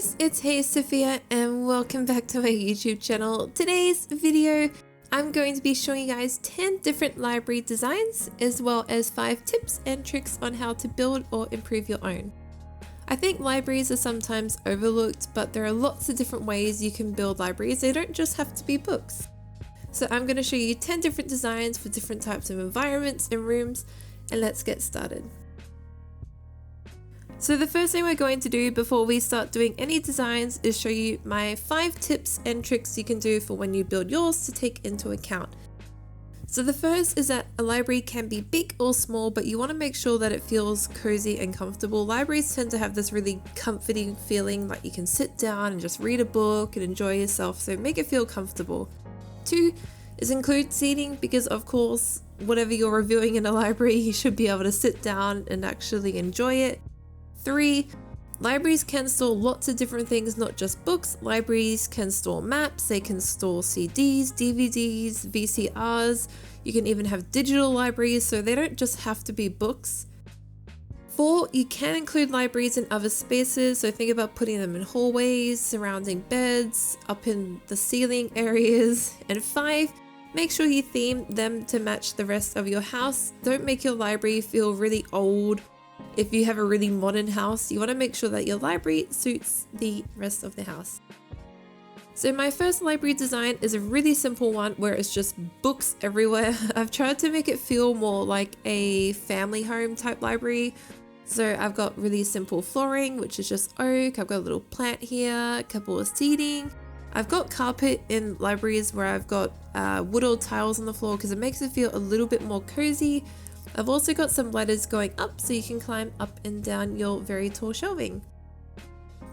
guys, it's HeySofia and welcome back to my YouTube channel. Today's video, I'm going to be showing you guys 10 different library designs as well as 5 tips and tricks on how to build or improve your own. I think libraries are sometimes overlooked, but there are lots of different ways you can build libraries. They don't just have to be books. So I'm going to show you 10 different designs for different types of environments and rooms, and let's get started. So the first thing we're going to do before we start doing any designs is show you my 5 tips and tricks you can do for when you build yours to take into account. So the first is that a library can be big or small, but you want to make sure that it feels cozy and comfortable. Libraries tend to have this really comforting feeling, like you can sit down and just read a book and enjoy yourself, so make it feel comfortable. 2 is include seating, because of course whatever you're reviewing in a library you should be able to sit down and actually enjoy it. 3, libraries can store lots of different things, not just books. Libraries can store maps, they can store CDs, DVDs, VCRs. You can even have digital libraries, so they don't just have to be books. 4, you can include libraries in other spaces, so think about putting them in hallways, surrounding beds, up in the ceiling areas. And 5, make sure you theme them to match the rest of your house. Don't make your library feel really old. If you have a really modern house, you want to make sure that your library suits the rest of the house. So my first library design is a really simple one where it's just books everywhere. I've tried to make it feel more like a family home type library. So I've got really simple flooring, which is just oak. I've got a little plant here, a couple of seating. I've got carpet in libraries where I've got wood or tiles on the floor because it makes it feel a little bit more cozy. I've also got some ladders going up so you can climb up and down your very tall shelving.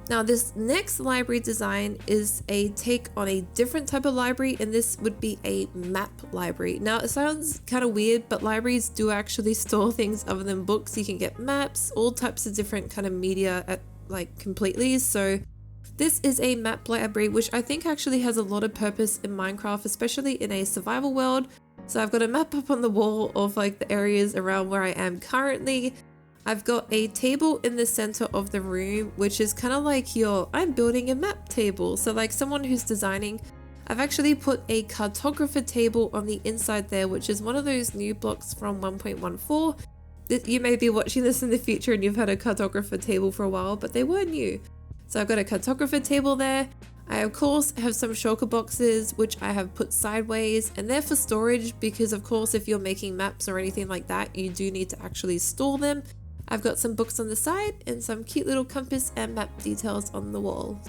Now this next library design is a take on a different type of library, and this would be a map library. Now it sounds kind of weird, but libraries do actually store things other than books. You can get maps, all types of different kind of media at completely. So this is a map library, which I think actually has a lot of purpose in Minecraft, especially in a survival world. So I've got a map up on the wall of the areas around where I am currently. I've got a table in the center of the room, which is kind of like I'm building a map table. So like someone who's designing, I've actually put a cartographer table on the inside there, which is one of those new blocks from 1.14. You may be watching this in the future and you've had a cartographer table for a while, but they were new. So I've got a cartographer table there. I of course have some shulker boxes which I have put sideways, and they're for storage because of course if you're making maps or anything like that you do need to actually store them. I've got some books on the side and some cute little compass and map details on the wall.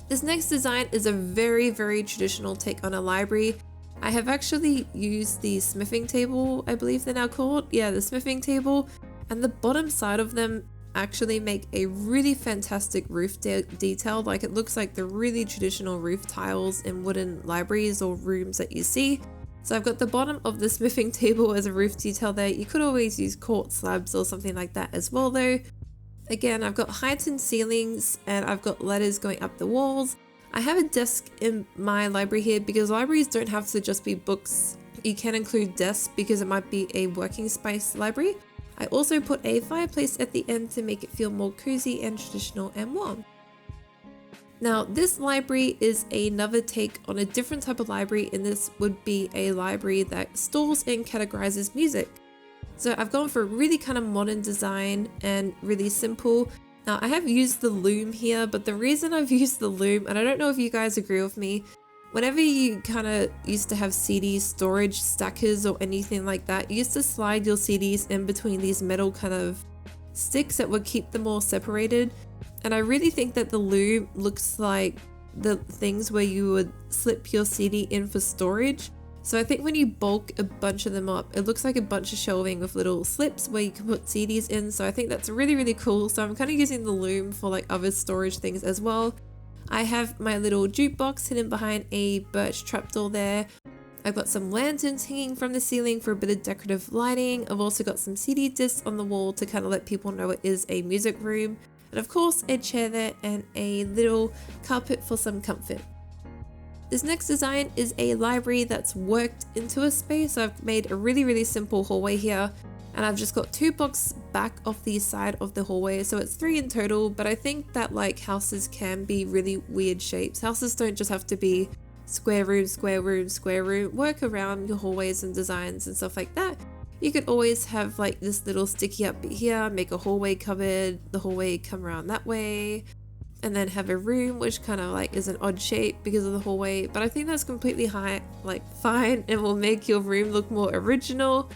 This next design is a very traditional take on a library. I have actually used the smithing table, I believe they're now called. Yeah, the smithing table, and the bottom side of them actually make a really fantastic roof detail. Like it looks like the really traditional roof tiles in wooden libraries or rooms that you see. So I've got the bottom of the smithing table as a roof detail there. You could always use quartz slabs or something like that as well though. Again, I've got heightened ceilings and I've got ladders going up the walls. I have a desk in my library here because libraries don't have to just be books. You can include desks because it might be a working space library. I also put a fireplace at the end to make it feel more cozy and traditional and warm. Now this library is another take on a different type of library, and this would be a library that stores and categorizes music. So I've gone for a really kind of modern design and really simple. Now I have used the loom here, but the reason I've used the loom, and I don't know if you guys agree with me, whenever you kind of used to have CD storage stackers or anything like that, you used to slide your CDs in between these metal kind of sticks that would keep them all separated. And I really think that the loom looks like the things where you would slip your CD in for storage. So I think when you bulk a bunch of them up, it looks like a bunch of shelving with little slips where you can put CDs in. So I think that's really cool. So I'm kind of using the loom for other storage things as well. I have my little jukebox hidden behind a birch trapdoor there. I've got some lanterns hanging from the ceiling for a bit of decorative lighting. I've also got some CD discs on the wall to kind of let people know it is a music room. And of course a chair there and a little carpet for some comfort. This next design is a library that's worked into a space. I've made a really simple hallway here. and I've just got 2 blocks back off the side of the hallway, so it's 3 in total. But I think that like houses can be really weird shapes. Houses don't just have to be square room, square room, square room. Work around your hallways and designs and stuff like that. You could always have like this little sticky up here, make a hallway cupboard, the hallway come around that way, and then have a room which kind of like is an odd shape because of the hallway. But I think that's completely fine and will make your room look more original.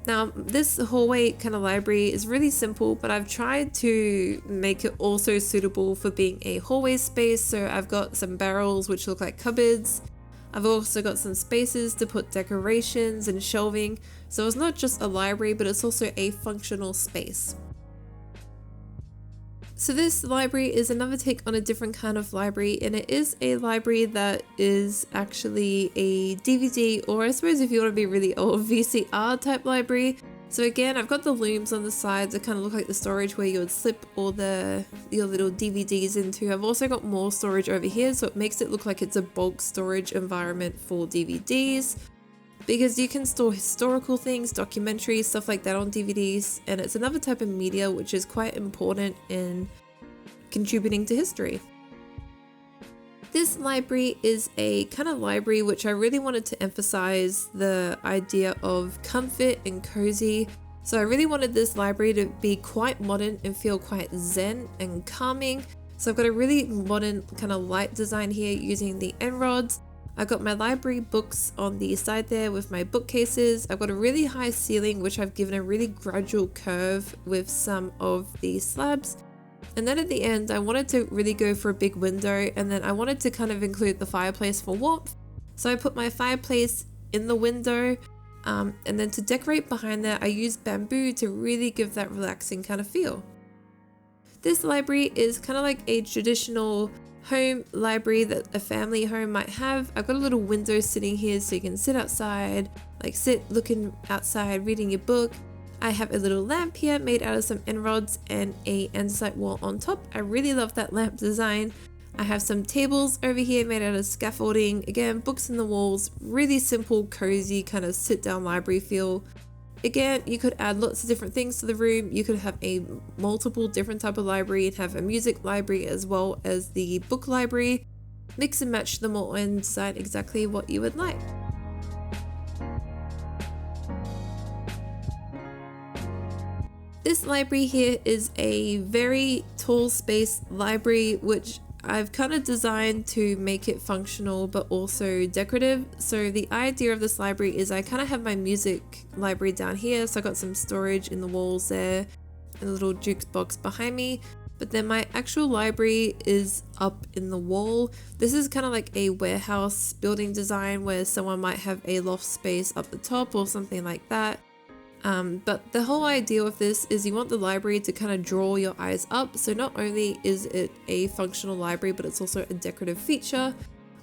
Now this hallway kind of library is really simple, but I've tried to make it also suitable for being a hallway space. So I've got some barrels which look like cupboards. I've also got some spaces to put decorations and shelving. So it's not just a library, but it's also a functional space. So this library is another take on a different kind of library, and it is a library that is actually a DVD, or I suppose if you want to be really old, VCR type library. So again, I've got the looms on the sides that kind of look like the storage where you would slip all your little DVDs into. I've also got more storage over here, so it makes it look like it's a bulk storage environment for DVDs, because you can store historical things, documentaries, stuff like that on DVDs, and it's another type of media which is quite important in contributing to history. This library is a kind of library which I really wanted to emphasize the idea of comfort and cozy. So I really wanted this library to be quite modern and feel quite zen and calming. So I've got a really modern kind of light design here using the end rods. I've got my library books on the side there with my bookcases. I've got a really high ceiling which I've given a really gradual curve with some of the slabs. And then at the end I wanted to really go for a big window, and then I wanted to kind of include the fireplace for warmth. So I put my fireplace in the window, and then to decorate behind that I used bamboo to really give that relaxing kind of feel. This library is kind of like a traditional home library that a family home might have. I've got a little window sitting here so you can sit outside, like sit looking outside reading your book. I have a little lamp here made out of some end rods and a andesite wall on top. I really love that lamp design. I have some tables over here made out of scaffolding. Again, books in the walls, really simple, cozy kind of sit down library feel. Again, you could add lots of different things to the room. You could have a multiple different type of library and have a music library as well as the book library. Mix and match them all and decide exactly what you would like. This library here is a very tall space library which I've kind of designed to make it functional but also decorative. So the idea of this library is I kind of have my music library down here, so I got some storage in the walls there and a little jukebox behind me, but then my actual library is up in the wall. This is kind of like a warehouse building design where someone might have a loft space up the top or something like that. But the whole idea of this is you want the library to kind of draw your eyes up. So not only is it a functional library, but it's also a decorative feature.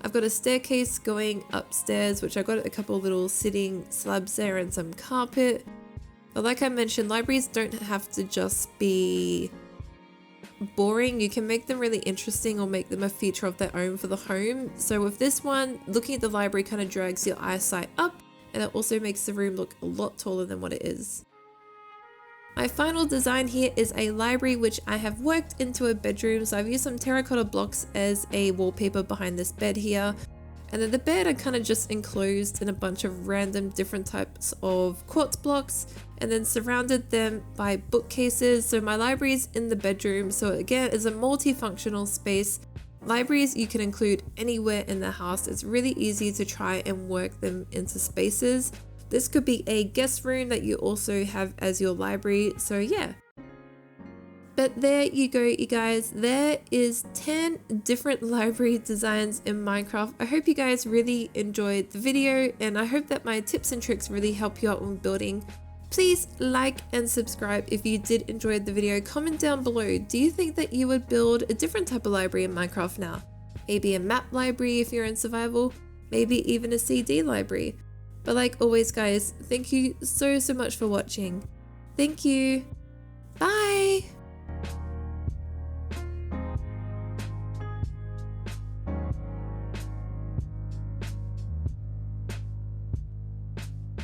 I've got a staircase going upstairs, which I got a couple little sitting slabs there and some carpet. But like I mentioned, libraries don't have to just be boring. You can make them really interesting or make them a feature of their own for the home. So with this one, looking at the library kind of drags your eyesight up, and it also makes the room look a lot taller than what it is. My final design here is a library which I have worked into a bedroom. So I've used some terracotta blocks as a wallpaper behind this bed here. And then the bed I kind of just enclosed in a bunch of random different types of quartz blocks and then surrounded them by bookcases. So my library is in the bedroom. So again, it's a multifunctional space. Libraries you can include anywhere in the house. It's really easy to try and work them into spaces. This could be a guest room that you also have as your library. So yeah. But there you go, you guys. There is 10 different library designs in Minecraft. I hope you guys really enjoyed the video, and I hope that my tips and tricks really help you out when building. Please like and subscribe if you did enjoy the video. Comment down below, do you think that you would build a different type of library in Minecraft now? Maybe a map library if you're in survival, maybe even a CD library. But like always guys, thank you so much for watching. Thank you. Bye!